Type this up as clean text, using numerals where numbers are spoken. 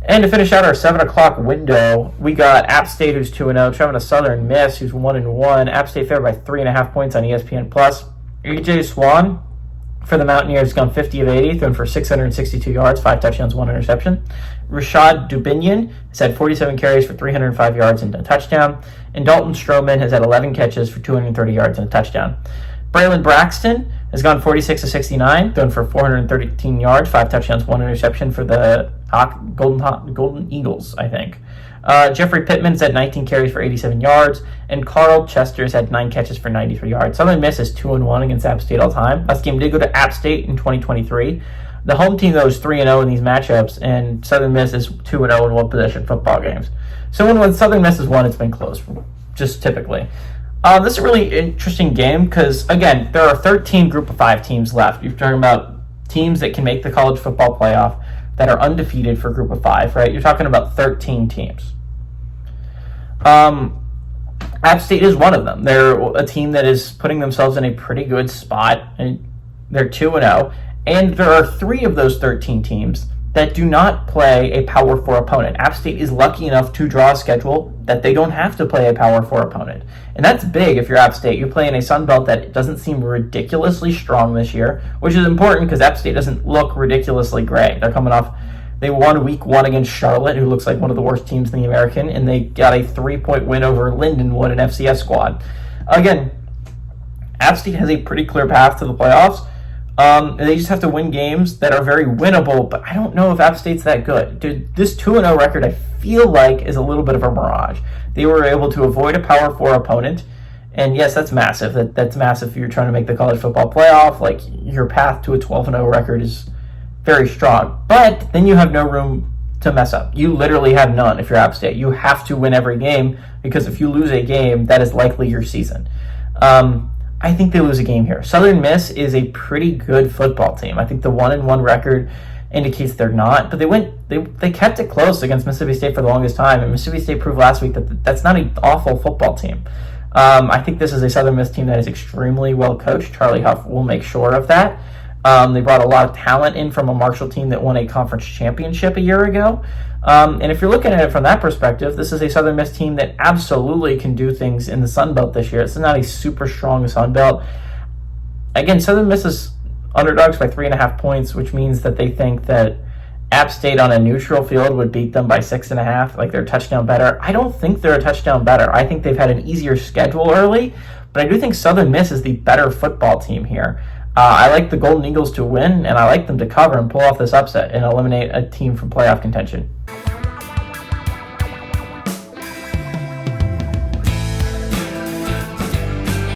And to finish out our 7 o'clock window, we got App State, who's 2-0, traveling to Southern Miss, who's 1-1. App State favored by 3.5 points on ESPN+. AJ Swan for the Mountaineers gone 50 of 80, thrown for 662 yards, 5 touchdowns, 1 interception. Rashad Dubinion has had 47 carries for 305 yards and a touchdown. And Dalton Stroman has had 11 catches for 230 yards and a touchdown. Braylon Braxton has gone 46 of 69, thrown for 413 yards, 5 touchdowns, 1 interception for the Golden Eagles, I think. Jeffrey Pittman's had 19 carries for 87 yards, and Carl Chester's had 9 catches for 93 yards. Southern Miss is 2-1 against App State all time. Last game did go to App State in 2023. The home team, though, is 3-0 in these matchups, and Southern Miss is 2-0 in one-possession football games. So when Southern Miss has won, it's been close, just typically. This is a really interesting game because, again, there are 13 Group of 5 teams left. You're talking about teams that can make the college football playoff that are undefeated for Group of 5, right? You're talking about 13 teams. App State is one of them. They're a team that is putting themselves in a pretty good spot, and they're 2-0. And there are 3 of those 13 teams that do not play a Power 4 opponent. App State is lucky enough to draw a schedule that they don't have to play a Power 4 opponent. And that's big if you're App State. You're playing a Sun Belt that doesn't seem ridiculously strong this year, which is important because App State doesn't look ridiculously great. They're coming off, they won week 1 against Charlotte, who looks like one of the worst teams in the American, and they got a 3-point win over Lindenwood, an FCS squad. Again, App State has a pretty clear path to the playoffs. They just have to win games that are very winnable, but I don't know if App State's that good. Dude, this 2-0 record, I feel like, is a little bit of a mirage. They were able to avoid a Power 4 opponent, and yes, that's massive. That's massive if you're trying to make the college football playoff. Like, your path to a 12-0 record is very strong. But then you have no room to mess up. You literally have none if you're App State. You have to win every game, because if you lose a game, that is likely your season. I think they lose a game here. Southern Miss is a pretty good football team. I think the 1-1 record indicates they're not, but they kept it close against Mississippi State for the longest time, and Mississippi State proved last week that that's not an awful football team. I think this is a Southern Miss team that is extremely well coached. Charlie Huff will make sure of that. They brought a lot of talent in from a Marshall team that won a conference championship a year ago. And if you're looking at it from that perspective, this is a Southern Miss team that absolutely can do things in the Sun Belt this year. It's not a super strong Sun Belt. Again, Southern Miss is underdogs by 3.5 points, which means that they think that App State on a neutral field would beat them by 6.5, like they're a touchdown better. I don't think they're a touchdown better. I think they've had an easier schedule early, but I do think Southern Miss is the better football team here. I like the Golden Eagles to win, and I like them to cover and pull off this upset and eliminate a team from playoff contention.